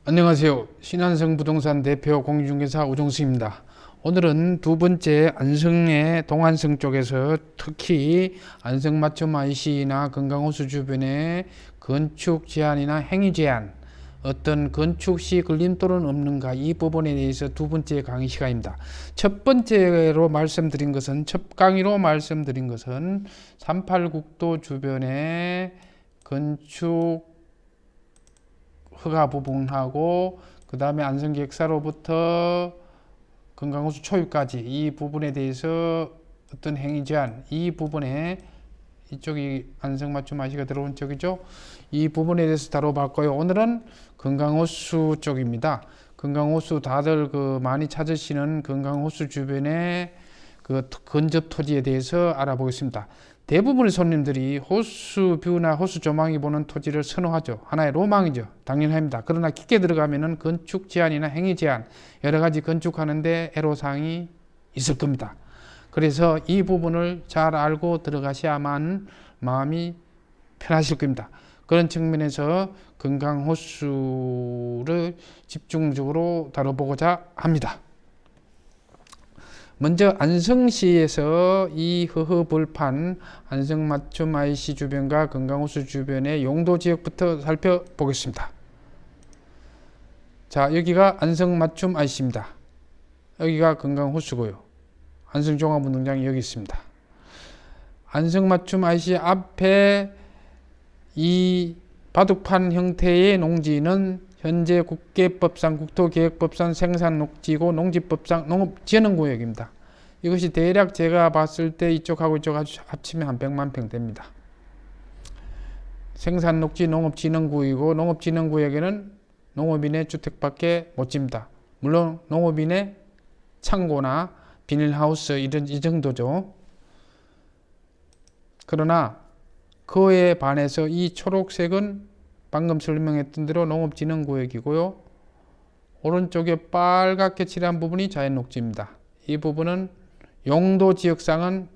안녕하세요. 신한성 부동산 대표 공인중개사 우종수입니다. 오늘은 두 번째 안성의 동안성 쪽에서 특히 안성 맞춤 IC나 건강호수 주변에 건축 제한이나 행위 제한, 어떤 건축 시 걸림돌은 없는가, 이 부분에 대해서 두 번째 강의 시간입니다. 첫 번째로 말씀드린 것은, 첫 강의로 말씀드린 것은 38국도 주변에 건축 허가 부분하고 그 다음에 안성기획사로부터 건강호수 초입까지 이 부분에 대해서 어떤 행위 제한, 이 부분에 이쪽이 안성맞춤 IC가 들어온 쪽이죠. 이 부분에 대해서 다뤄봤고요. 오늘은 건강호수 쪽입니다. 건강호수 다들 많이 찾으시는 건강호수 주변의 건접 토지에 대해서 알아보겠습니다. 대부분의 손님들이 호수뷰나 호수 조망이 보는 토지를 선호하죠. 하나의 로망이죠. 당연합니다. 그러나 깊게 들어가면은 건축 제한이나 행위 제한, 여러 가지 건축하는데 애로사항이 있을 겁니다. 그래서 이 부분을 잘 알고 들어가셔야만 마음이 편하실 겁니다. 그런 측면에서 건강호수를 집중적으로 다뤄보고자 합니다. 먼저 안성시에서 이 허허벌판 안성맞춤 IC 주변과 건강호수 주변의 용도지역부터 살펴보겠습니다. 자, 여기가 안성맞춤 IC입니다. 여기가 건강호수고요. 안성종합운동장이 여기 있습니다. 안성맞춤 IC 앞에 이 바둑판 형태의 농지는 현재 국계법상, 국토계획법상 생산녹지고 농지법상 농업진흥구역입니다. 이것이 대략 제가 봤을 때 이쪽하고 이쪽 합치면 한 100만 평 됩니다. 생산녹지 농업진흥구역이고 농업진흥구역에는 농업인의 주택밖에 못 집니다. 물론 농업인의 창고나 비닐하우스 이 정도죠. 그러나 그에 반해서 이 초록색은 방금 설명했던 대로 농업진흥구역이고요. 오른쪽에 빨갛게 칠한 부분이 자연녹지입니다. 이 부분은 용도지역상은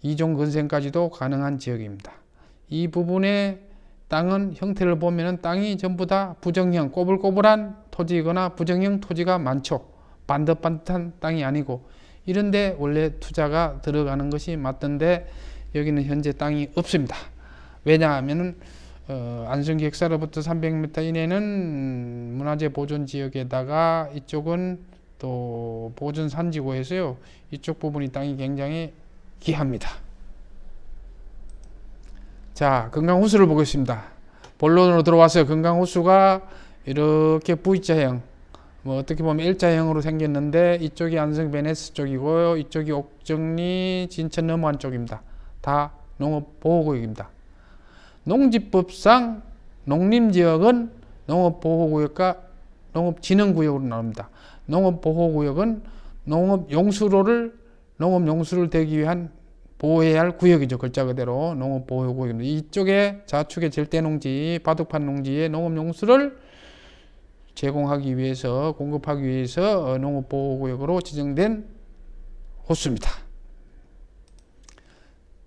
이종 건설까지도 가능한 지역입니다. 이 부분의 땅은 형태를 보면 땅이 전부 다 부정형, 꼬불꼬불한 토지이거나 부정형 토지가 많죠. 반듯반듯한 땅이 아니고, 이런데 원래 투자가 들어가는 것이 맞던데 여기는 현재 땅이 없습니다. 왜냐하면 안성기획사로부터 300m 이내는 문화재 보존 지역에다가 이쪽은 또 보존 산지고 해서요. 이쪽 부분이 땅이 굉장히 귀합니다. 자, 건강호수를 보겠습니다. 본론으로 들어와서 건강호수가 이렇게 V자형, 어떻게 보면 L자형으로 생겼는데 이쪽이 안성 베네스 쪽이고요. 이쪽이 옥정리 진천 넘어안 쪽입니다. 다 농업보호구역입니다. 농지법상 농림지역은 농업보호구역과 농업진흥구역으로 나옵니다. 농업보호구역은 농업용수로를 대기 위한 보호해야 할 구역이죠. 글자 그대로 농업보호구역입니다. 이쪽에 좌측의 절대농지, 바둑판 농지에 농업용수를 제공하기 위해서, 공급하기 위해서 농업보호구역으로 지정된 호수입니다.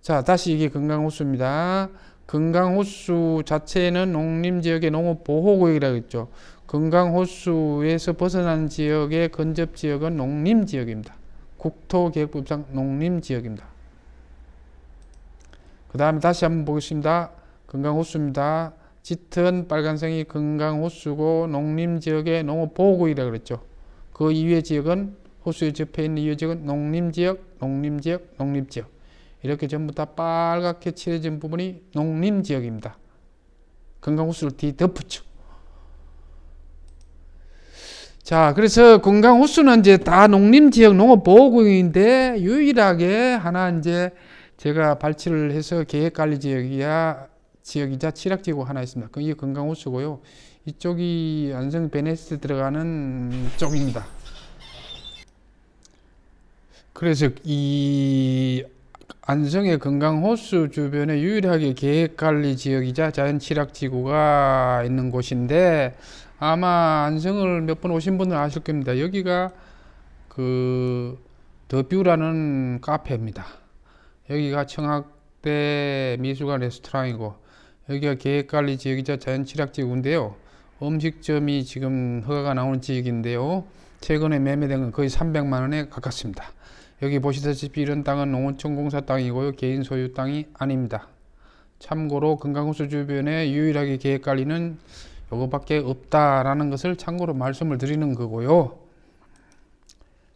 자, 다시 이게 건강호수입니다. 건강호수 자체는 농림지역의 농업보호구역이라고 했죠. 건강호수에서 벗어난 지역의 건접지역은 농림지역입니다. 국토계획법상 농림지역입니다. 그 다음에 다시 한번 보겠습니다. 건강호수입니다. 짙은 빨간색이 건강호수고 농림지역의 농업보호구역이라고 그랬죠. 그 이외의 지역은, 호수에 접해 있는 이외의 지역은 농림지역, 농림지역 이렇게 전부 다 빨갛게 칠해진 부분이 농림지역입니다. 건강호수를 뒤덮었죠. 자, 그래서 건강호수는 이제 다 농림지역 농업보호구역인데 유일하게 하나 이제 제가 발치를 해서 계획관리지역이자 취락지구 하나 있습니다. 이게 건강호수고요. 이쪽이 안성 베네스 들어가는 쪽입니다. 그래서 이 안성의 건강호수 주변에 유일하게 계획관리지역이자 자연취락지구가 있는 곳인데, 아마 안성을 몇 번 오신 분은 아실 겁니다. 여기가 더뷰라는 카페입니다. 여기가 청학대 미술관 레스토랑이고, 여기가 계획관리지역이자 자연취락지구인데요. 음식점이 지금 허가가 나오는 지역인데요. 최근에 매매된 건 거의 300만 원에 가깝습니다. 여기 보시다시피 이런 땅은 농어촌공사 땅이고요. 개인 소유 땅이 아닙니다. 참고로 금강호수 주변에 유일하게 계획관리는 요거밖에 없다라는 것을 참고로 말씀을 드리는 거고요.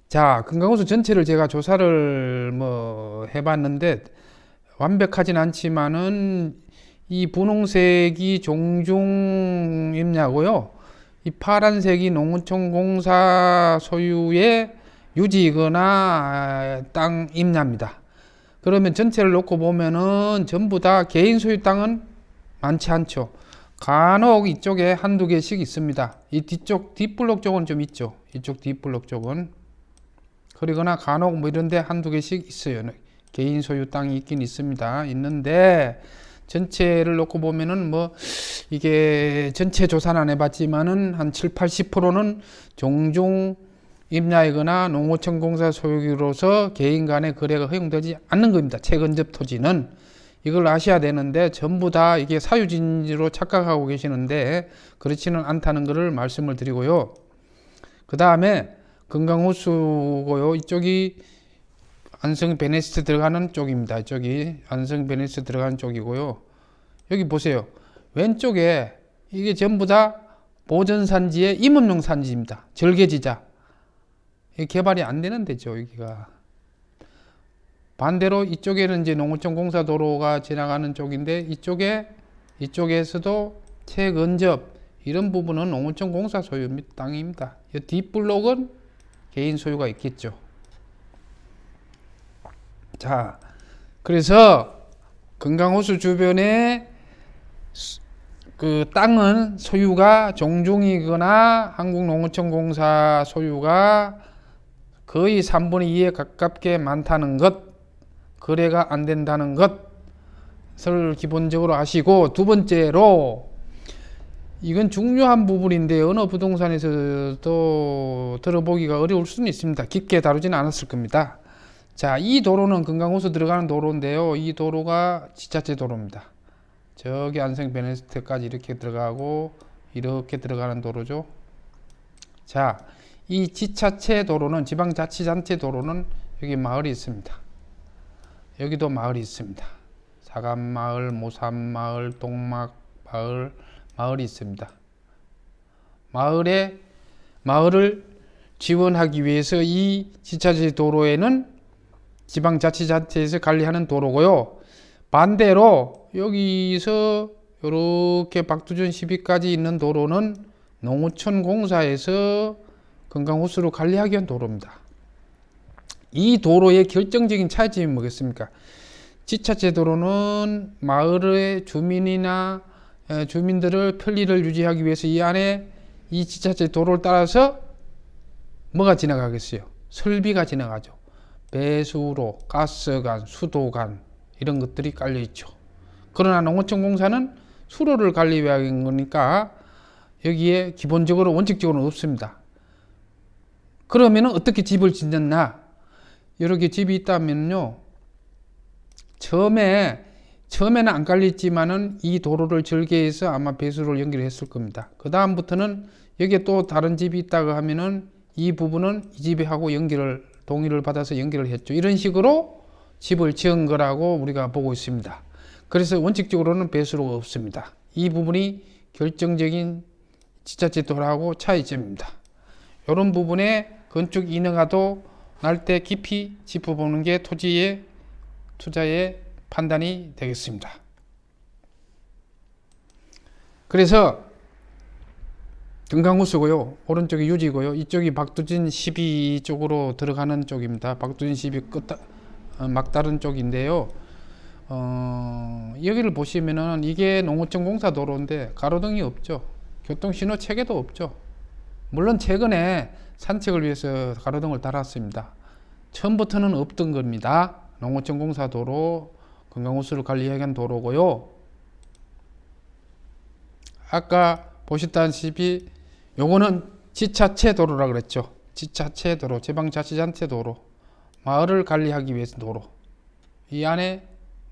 자, 금강호수 전체를 제가 조사를 해봤는데 완벽하진 않지만은 이 분홍색이 종중임야고요. 이 파란색이 농어촌공사 소유의 유지거나 땅 임야입니다. 그러면 전체를 놓고 보면은 전부 다 개인 소유 땅은 많지 않죠. 간혹 이쪽에 한두 개씩 있습니다. 이 뒤쪽 뒷블록 쪽은 좀 있죠. 이쪽 뒷블록 쪽은. 그러거나 간혹 이런데 한두 개씩 있어요. 개인 소유 땅이 있긴 있습니다. 있는데 전체를 놓고 보면은 이게 전체 조사는 안 해봤지만은 한 7, 80%는 종중 임야이거나 농어촌공사 소유로서 개인 간의 거래가 허용되지 않는 겁니다. 채근접 토지는. 이걸 아셔야 되는데 전부 다 이게 사유지로 착각하고 계시는데 그렇지는 않다는 것을 말씀을 드리고요. 그 다음에 금강호수고요. 이쪽이 안성 베네스트 들어가는 쪽입니다. 이쪽이 안성 베네스트 들어가는 쪽이고요. 여기 보세요. 왼쪽에 이게 전부 다 보전산지의 임업용 산지입니다. 절개지자. 개발이 안 되는 데죠, 여기가. 반대로 이쪽에는 이제 농어촌공사 도로가 지나가는 쪽인데 이쪽에서도 채근접 이런 부분은 농어촌공사 소유 땅입니다. 이 뒷블록은 개인 소유가 있겠죠. 자, 그래서 금강호수 주변에 그 땅은 소유가 종중이거나 한국농어촌공사 소유가 거의 3분의 2에 가깝게 많다는 것, 거래가 안 된다는 것을 기본적으로 아시고, 두 번째로 이건 중요한 부분인데 어느 부동산에서도 들어보기가 어려울 수는 있습니다. 깊게 다루지는 않았을 겁니다. 자, 이 도로는 금강호수 들어가는 도로인데요. 이 도로가 지자체 도로입니다. 저기 안성 베네스트까지 이렇게 들어가고 이렇게 들어가는 도로죠. 자, 이 지자체 도로는 지방자치단체 도로는 여기 마을이 있습니다. 여기도 마을이 있습니다. 사감마을, 모산마을, 동막마을, 마을이 있습니다. 마을을 지원하기 위해서 이 지자체 도로에는 지방자치단체에서 관리하는 도로고요. 반대로 여기서 이렇게 박두준 12까지 있는 도로는 농어촌공사에서 금강호수로 관리하기 위한 도로입니다. 이 도로의 결정적인 차이점이 뭐겠습니까? 지자체 도로는 마을의 주민이나 주민들의 편리를 유지하기 위해서 이 안에 이 지자체 도로를 따라서 뭐가 지나가겠어요? 설비가 지나가죠. 배수로, 가스관, 수도관 이런 것들이 깔려 있죠. 그러나 농어촌공사는 수로를 관리 위한 거니까 여기에 기본적으로 원칙적으로는 없습니다. 그러면 어떻게 집을 짓느냐? 이렇게 집이 있다면요, 처음에는 안 깔렸지만은 이 도로를 절개해서 아마 배수로를 연결했을 겁니다. 그 다음부터는 여기에 또 다른 집이 있다고 하면은 이 부분은 이 집에 하고 동의를 받아서 연결을 했죠. 이런 식으로 집을 지은 거라고 우리가 보고 있습니다. 그래서 원칙적으로는 배수로가 없습니다. 이 부분이 결정적인 지자체 도로하고 차이점입니다. 이런 부분에 건축 인허가도 날 때 깊이 짚어보는 게 토지의 투자의 판단이 되겠습니다. 그래서 금강호수고요. 오른쪽이 유지고요. 이쪽이 박두진 12 쪽으로 들어가는 쪽입니다. 박두진 12 막다른 쪽인데요. 여기를 보시면은 이게 농어촌공사 도로인데 가로등이 없죠. 교통신호 체계도 없죠. 물론 최근에 산책을 위해서 가로등을 달았습니다. 처음부터는 없던 겁니다. 농어촌공사 도로, 금강호수를 관리하기 위한 도로고요. 아까 보셨다시피 요거는 지자체 도로라 그랬죠. 지자체 도로, 지방자치단체 도로, 마을을 관리하기 위해서 도로. 이 안에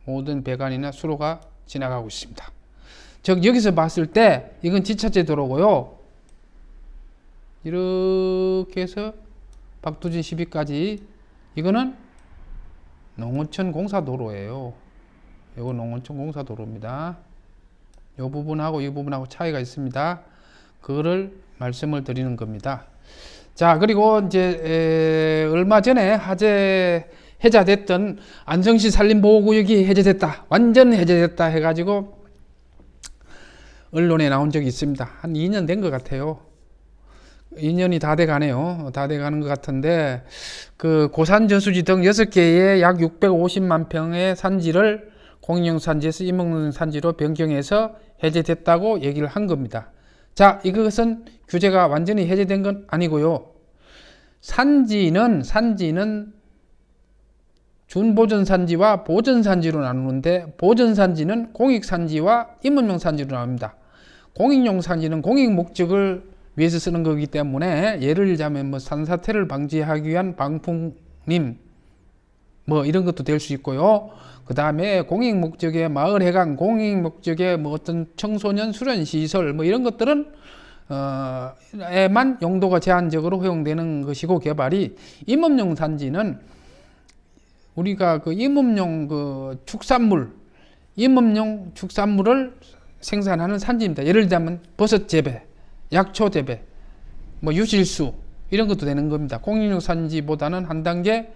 모든 배관이나 수로가 지나가고 있습니다. 즉 여기서 봤을 때 이건 지차제 도로고요. 이렇게 해서 박두진 12까지 이거는 농어촌 공사도로예요. 이거 농어촌 공사도로입니다. 이 부분하고 이 부분하고 차이가 있습니다. 그거를 말씀을 드리는 겁니다. 자, 그리고 이제 얼마 전에 해제됐던 안성시 산림보호구역이 해제됐다, 완전 해제됐다 해가지고 언론에 나온 적이 있습니다. 한 2년 된 것 같아요. 2년이 다 돼가네요. 다 돼가는 것 같은데, 그 고산저수지 등 6개의 약 650만 평의 산지를 공인용산지에서 임목농산지로 변경해서 해제됐다고 얘기를 한 겁니다. 자, 이것은 규제가 완전히 해제된 건 아니고요. 산지는 준보전산지와 보전산지로 나누는데, 보전산지는 공익산지와 임목용산지로 나눕니다. 공익용산지는 공익 목적을 위해서 쓰는 거기 때문에, 예를 들자면 뭐 산사태를 방지하기 위한 방풍림 뭐 이런 것도 될 수 있고요. 그 다음에 공익 목적의 마을 해강, 공익 목적의 뭐 어떤 청소년 수련 시설 뭐 이런 것들은 에만 용도가 제한적으로 허용되는 것이고, 개발이 임업용 산지는 우리가 그 임업용 그 임업용 축산물을 생산하는 산지입니다. 예를 들자면 버섯 재배, 약초 재배, 뭐 유실수 이런 것도 되는 겁니다. 공인용 산지보다는 한 단계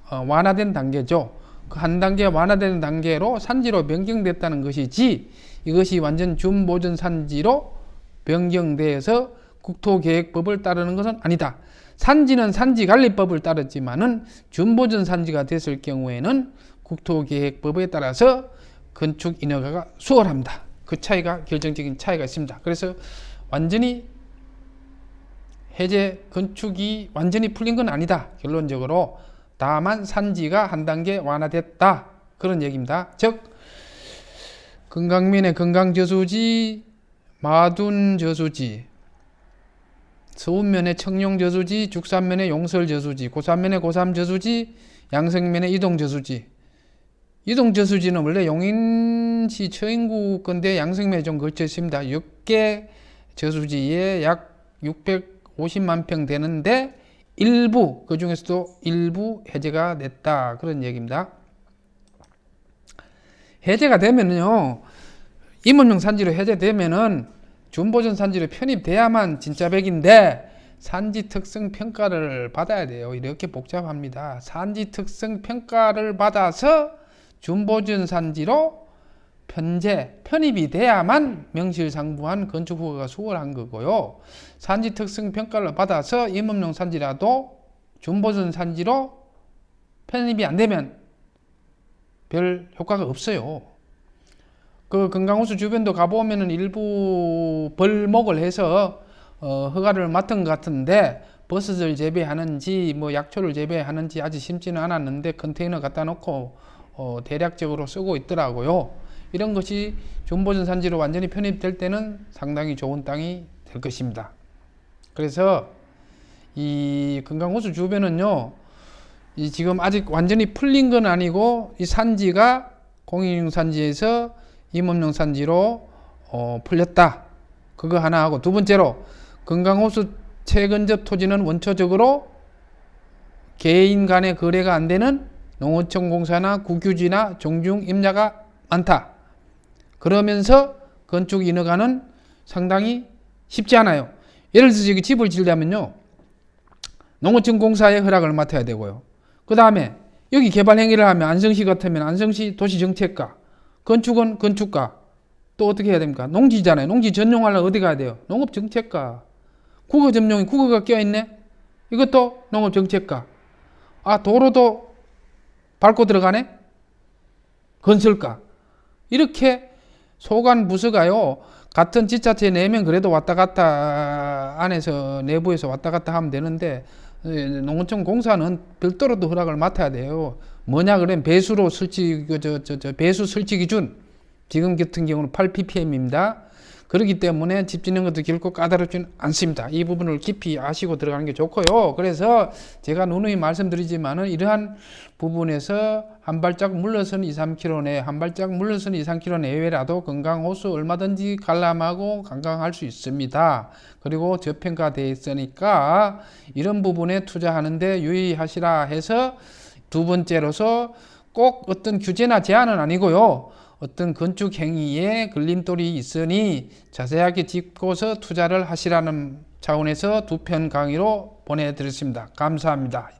완화된 단계죠. 그 한 단계 완화된 단계로 산지로 변경됐다는 것이지, 이것이 완전 준보전 산지로 변경돼서 국토계획법을 따르는 것은 아니다. 산지는 산지관리법을 따르지만은 준보전 산지가 됐을 경우에는 국토계획법에 따라서 건축 인허가가 수월합니다. 그 차이가, 결정적인 차이가 있습니다. 그래서 완전히 해제 건축이 완전히 풀린 건 아니다. 결론적으로 다만 산지가 한 단계 완화됐다, 그런 얘기입니다. 즉 금강면의 금강저수지, 마둔저수지, 서운면의 청룡저수지, 죽산면의 용설저수지, 고산면의 고삼저수지, 양성면의 이동저수지. 이동저수지는 원래 용인시 처인구 건데 양성면에 좀 걸쳐 있습니다. 6개 저수지에 약 650만 평 되는데 일부, 그 중에서도 일부 해제가 됐다, 그런 얘기입니다. 해제가 되면요, 임업용 산지로 해제되면은 준보전 산지로 편입돼야만 진짜 백인데, 산지 특성 평가를 받아야 돼요. 이렇게 복잡합니다. 산지 특성 평가를 받아서 준보전 산지로 편입이 돼야만 명실상부한 건축 허가가 수월한 거고요. 산지 특성 평가를 받아서 임업용 산지라도 준보전 산지로 편입이 안 되면 별 효과가 없어요. 그 금강호수 주변도 가보면은 일부 벌목을 해서 허가를 맡은 것 같은데, 버섯을 재배하는지 뭐 약초를 재배하는지 아직 심지는 않았는데 컨테이너 갖다 놓고 대략적으로 쓰고 있더라고요. 이런 것이 준보전 산지로 완전히 편입될 때는 상당히 좋은 땅이 될 것입니다. 그래서 이 금강호수 주변은요, 이 지금 아직 완전히 풀린 건 아니고, 이 산지가 공인용 산지에서 임업용 산지로 풀렸다, 그거 하나 하고, 두 번째로 금강호수 최근접 토지는 원초적으로 개인 간의 거래가 안 되는 농어촌 공사나 국유지나 종중 임야가 많다. 그러면서 건축 인허가는 상당히 쉽지 않아요. 예를 들어서 여기 집을 지으려면요, 농어촌 공사의 허락을 맡아야 되고요. 그 다음에 여기 개발 행위를 하면 안성시 같으면 안성시 도시정책과, 건축은 건축과, 또 어떻게 해야 됩니까? 농지잖아요. 농지 전용하려면 어디 가야 돼요? 농업정책과. 국어 점용이 국어가 껴있네? 이것도 농업정책과. 아, 도로도 밟고 들어가네? 건설과. 이렇게 소관 부서가요, 같은 지자체 내면 그래도 왔다 갔다 안에서 내부에서 왔다 갔다 하면 되는데, 농어촌 공사는 별도로도 허락을 맡아야 돼요. 뭐냐 그러면 배수로 설치, 배수 설치 기준, 지금 같은 경우는 8ppm입니다. 그렇기 때문에 집 짓는 것도 결코 까다롭지는 않습니다. 이 부분을 깊이 아시고 들어가는 게 좋고요. 그래서 제가 누누이 말씀드리지만은 이러한 부분에서 한 발짝 물러선 2, 3km 내에, 한 발짝 물러선 2, 3km 내외라도 건강호수 얼마든지 관람하고 관광할 수 있습니다. 그리고 저평가되어 있으니까 이런 부분에 투자하는데 유의하시라 해서 두 번째로서 꼭 어떤 규제나 제한은 아니고요. 어떤 건축 행위에 걸림돌이 있으니 자세하게 짚고서 투자를 하시라는 차원에서 두 편 강의로 보내드렸습니다. 감사합니다.